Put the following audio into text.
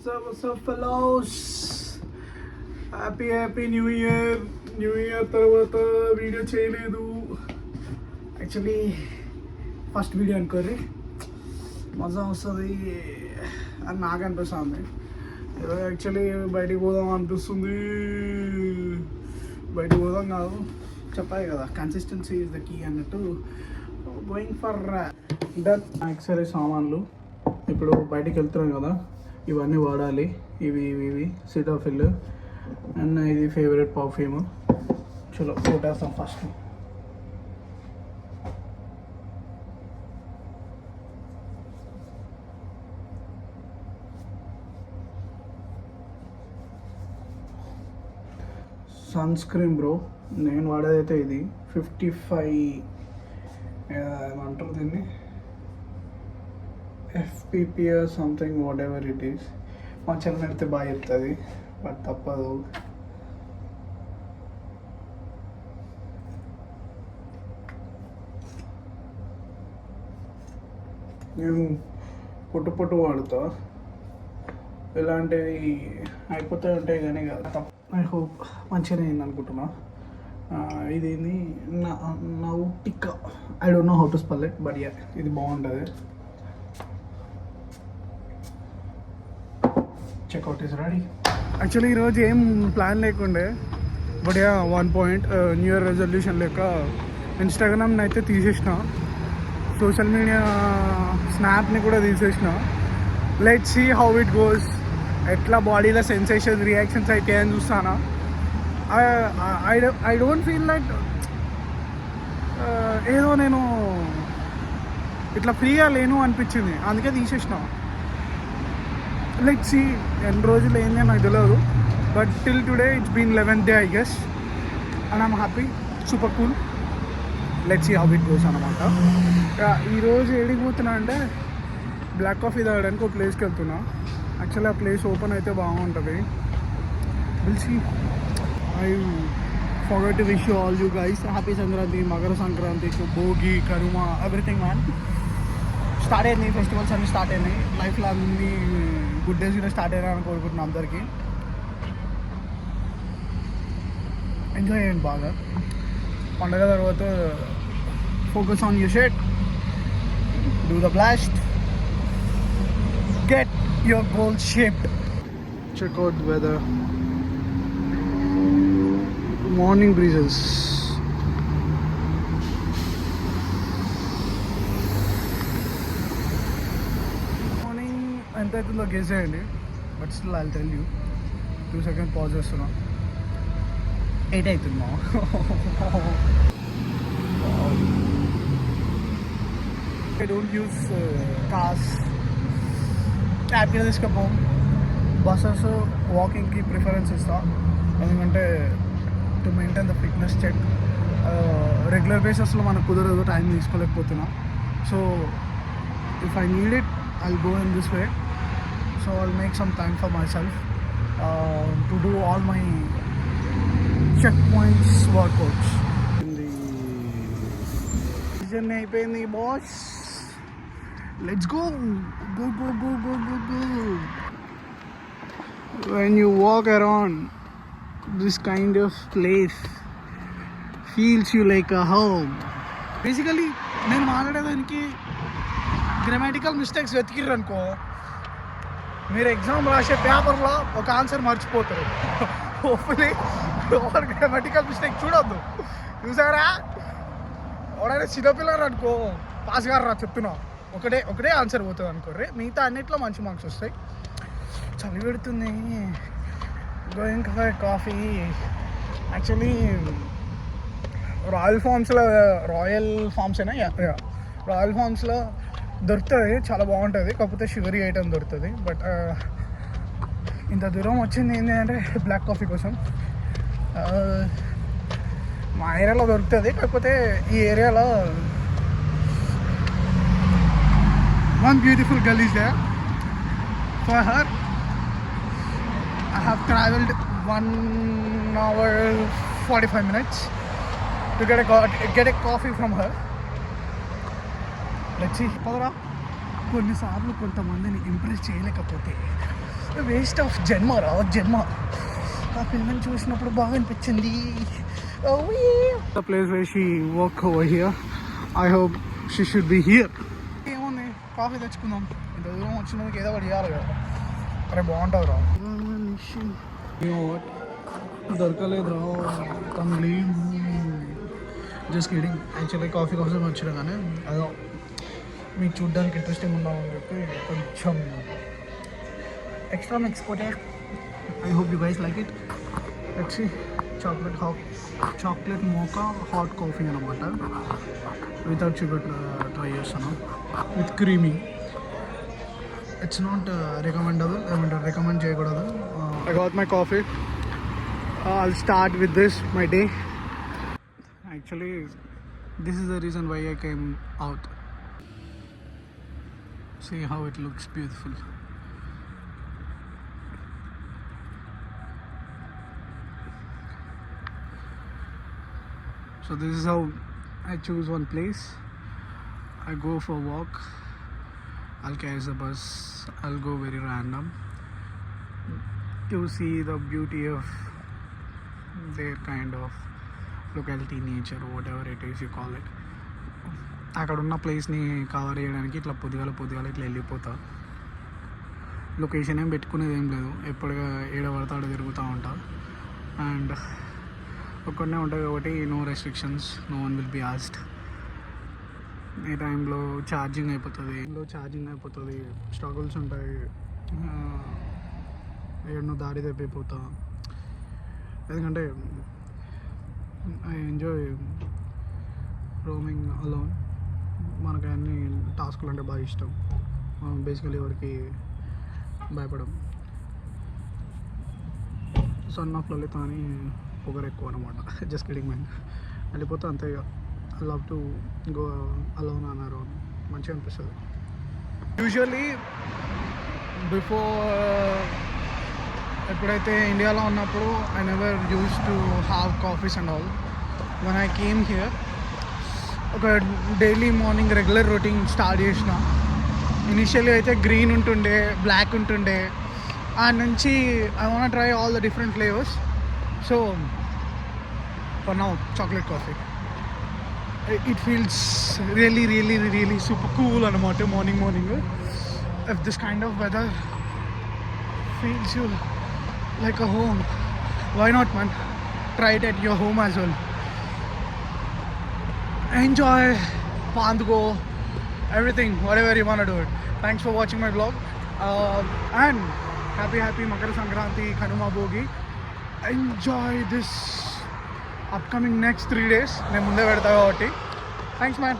What's up, fellows? Happy new year. New year తర్వాత video చేయలేదు. Actually first video అనుకోరి మజా వస్తుంది అని నాకు అనిపిస్తుంది. ఈరోజు యాక్చువల్లీ బయటికి పోదాం అనిపిస్తుంది. బయటికి పోదాం కాదు, చెప్పాలి కదా, కన్సిస్టెన్సీ ఈజ్ ద కీ అన్నట్టు. గోయింగ్ ఫర్ దట్ యాక్సరీ సామాన్లు. ఇప్పుడు బయటికి వెళ్తున్నాం కదా, ఇవన్నీ వాడాలి. ఇవి సిటాఫిల్ అండ్ ఇది ఫేవరెట్ పర్ఫ్యూమ్. చలో కొట్టేస్తాం ఫస్ట్. సన్ స్క్రీన్ బ్రో, నేను వాడేదైతే ఇది 55 ఏమంటారు దీన్ని, FPPS something what ever it is. మా చెల్లి పెడితే బాగా చెప్తుంది, బట్ తప్పదు. నేను పొట్టు వాడుతా, ఇలాంటివి అయిపోతూ ఉంటాయి కానీ తప్ప. ఐ హోప్ మంచిగానే అయింది అనుకుంటున్నా. ఇది Nautica, I don't know how to spell it, but yeah ఇది బాగుంటుంది. Checkout is ready. యాక్చువల్లీ ఈరోజు ఏం ప్లాన్ లేకుండే, but ya 1 point new year resolution లేక ఇన్స్టాగ్రామ్ని అయితే తీసేసిన, సోషల్ మీడియా స్నాప్ని కూడా తీసేసిన. Let's see how it goes. ఎట్లా బాడీలో సెన్సేషన్ రియాక్షన్స్ అయితే అని చూస్తానా. ఐ డోంట్ ఫీల్ లైక్ ఏదో నేను ఇట్లా ఫ్రీగా లేను అనిపించింది, అందుకే తీసేసిన. లెట్స్ సీ ఎన్ని రోజులు ఏంది అని నాకు తెలియదు, but till today it's been 11th day I guess, and I'm happy, super cool. Let's see how it goes అనమాట. ఈరోజు ఏడికి పోతున్నా అంటే బ్లాక్ కాఫీ తాగడానికి ఒక ప్లేస్కి వెళ్తున్నా. యాక్చువల్లీ ఆ ప్లేస్ ఓపెన్ అయితే బాగుంటుంది. Will see. I forgot to wish you all you guys happy Sankranti, Makara Sankranti, Bhogi, Kanuma, everything man. Start అయింది, ఫెస్టివల్స్ అన్నీ స్టార్ట్ అయినాయి. లైఫ్లో అన్ని గుడ్ డేస్ కూడా స్టార్ట్ అయినాయని కోరుకుంటున్నాను అందరికీ. ఎంజాయ్ చేయండి బాగా. పండగ తర్వాత focus on your shirt, do the blast, get your goal shaped. Check out the weather. Morning breezes. Morning ఎంత అవుతుందో గెస్ చేయండి, but still I'll tell you. 2 seconds pause చేస్తున్నా. 8 అవుతుందా? I don't use cars. హ్యాపీగా తీసుకపోం. బస్సెస్ వాకింగ్కి preference ఇస్తా, ఎందుకంటే to maintain the fitness check. Regular బేసిస్లో మనకు కుదరదు, టైం తీసుకోలేకపోతున్నా. So if I need it I'll go in this way. So I'll make some time for myself to do all my check points workouts. Season అయిపోయింది boss. Let's go. Go. When you walk around this kind of place, feels you like a home. Basically, నేను మాట్లాడేదానికి grammatical mistakes వెతికిర్రు అనుకో, మీరు exam రాసే పేపర్లో ఒక answer మర్చిపోతారు. Hopefully grammatical mistake చూడొద్దు. చూసారా, ఎవరైనా చిన్నపిల్లలు అనుకో పాస్ గారు రా చెప్తున్నా, ఒకటే ఆన్సర్ పోతుంది అనుకోర్రి, మిగతా అన్నిట్లో మంచి మార్క్స్ వస్తాయి. చలి పెడుతుంది. Going for coffee. Actually royal ఫార్మ్స్లో దొరుకుతుంది, చాలా బాగుంటుంది. కాకపోతే షుగరీ ఐటమ్ దొరుకుతుంది. బట్ ఇంత దూరం వచ్చింది ఏంటి అంటే బ్లాక్ కాఫీ కోసం. మా ఏరియాలో దొరుకుతుంది, కాకపోతే ఈ ఏరియాలో one beautiful girl is there. For her, I have traveled 1 hour 45 minutes to get a coffee from her. Let's see. కొన్నిసార్లు కొంతమందిని ఇంప్రెస్ చేయలేకపోతే వేస్ట్ ఆఫ్ జన్మ జన్మ. ఆ పిల్లని చూసినప్పుడు బాగా అనిపించింది. The place where she work over here. I hope she should be here. ఏముంది, కాఫీ తెచ్చుకుందాం. ఇంత దూరం వచ్చినందుకు ఏదో ఒకటి ఇవ్వాలి కదా. అరే బాగుంటుంది రా. దొరకలేదు రా. Just kidding. యాక్చువల్లీ కాఫీ కోసం వచ్చినా కానీ అదో మీకు చూడ్డానికి ఇంట్రెస్టింగ్ ఉండాలని చెప్పి కొంచెం ఎక్స్ట్రా మిక్స్ కొట్టే. I hope you guys like it. Let's see. Chocolate mocha hot coffee అనమాట. వితౌట్ షుగర్ ట్రై చేస్తాను, with creamy. It's not recommendable, ఏమంటారు, రికమెండ్ చేయకూడదు. I got my coffee. I'll start with this, my day. Actually, this is the reason why I came out. See how it looks beautiful. So this is how I choose one place. I go for a walk. I'll catch the bus. I'll go very random to see the beauty of their kind of locality, nature, whatever it is you call it. అక్కడ ఉన్న ప్లేస్ని cover చేయడానికి ఇట్లా పొద్దుగాల ఇట్లా వెళ్ళిపోతా. Location ఏం పెట్టుకునేది ఏం లేదు, ఎప్పుడుగా ఏడ పడతా ఆడ తిరుగుతూ ఉంటా. అండ్ ఒక్కడనే ఉంటుంది కాబట్టి no restrictions, no one will be asked. ఈ టైంలో ఛార్జింగ్ అయిపోతుంది, స్ట్రగుల్స్ ఉంటాయి, ఏడనో దారి తప్పిపోతా. ఎందుకంటే ఐ ఎంజాయ్ రోమింగ్ అలోన్. మనకి అన్ని టాస్కులు అంటే బాగా ఇష్టం. బేసికలీ ఎవరికి భయపడం. సన్ ఆఫ్ లలిత అని పొగరు ఎక్కువ అనమాట. Just kidding mind. వెళ్ళిపోతే అంతే. I love to go alone అన్నారు, మంచిగా అనిపిస్తుంది. యూజువల్లీ ఎప్పుడైతే ఇండియాలో ఉన్నప్పుడు I never use to have coffees and all. One I came here ఒక daily morning regular routine start చేసిన. ఇనిషియల్లీ అయితే గ్రీన్ ఉంటుండే, బ్లాక్ ఉంటుండే. ఆ నుంచి I want try all the different flavours. So for now chocolate coffee. It feels really super cool అనమాట. Morning if this kind of weather feels you like a home, why not, man? Try it at your home as well. Enjoy Pandgo, everything, whatever you want to do it. Thanks for watching my vlog, and happy Makar Sankranti, Kanuma Bogi. Enjoy this upcoming next 3 days. నేను ముందే పెడతా కాబట్టి. Thanks man.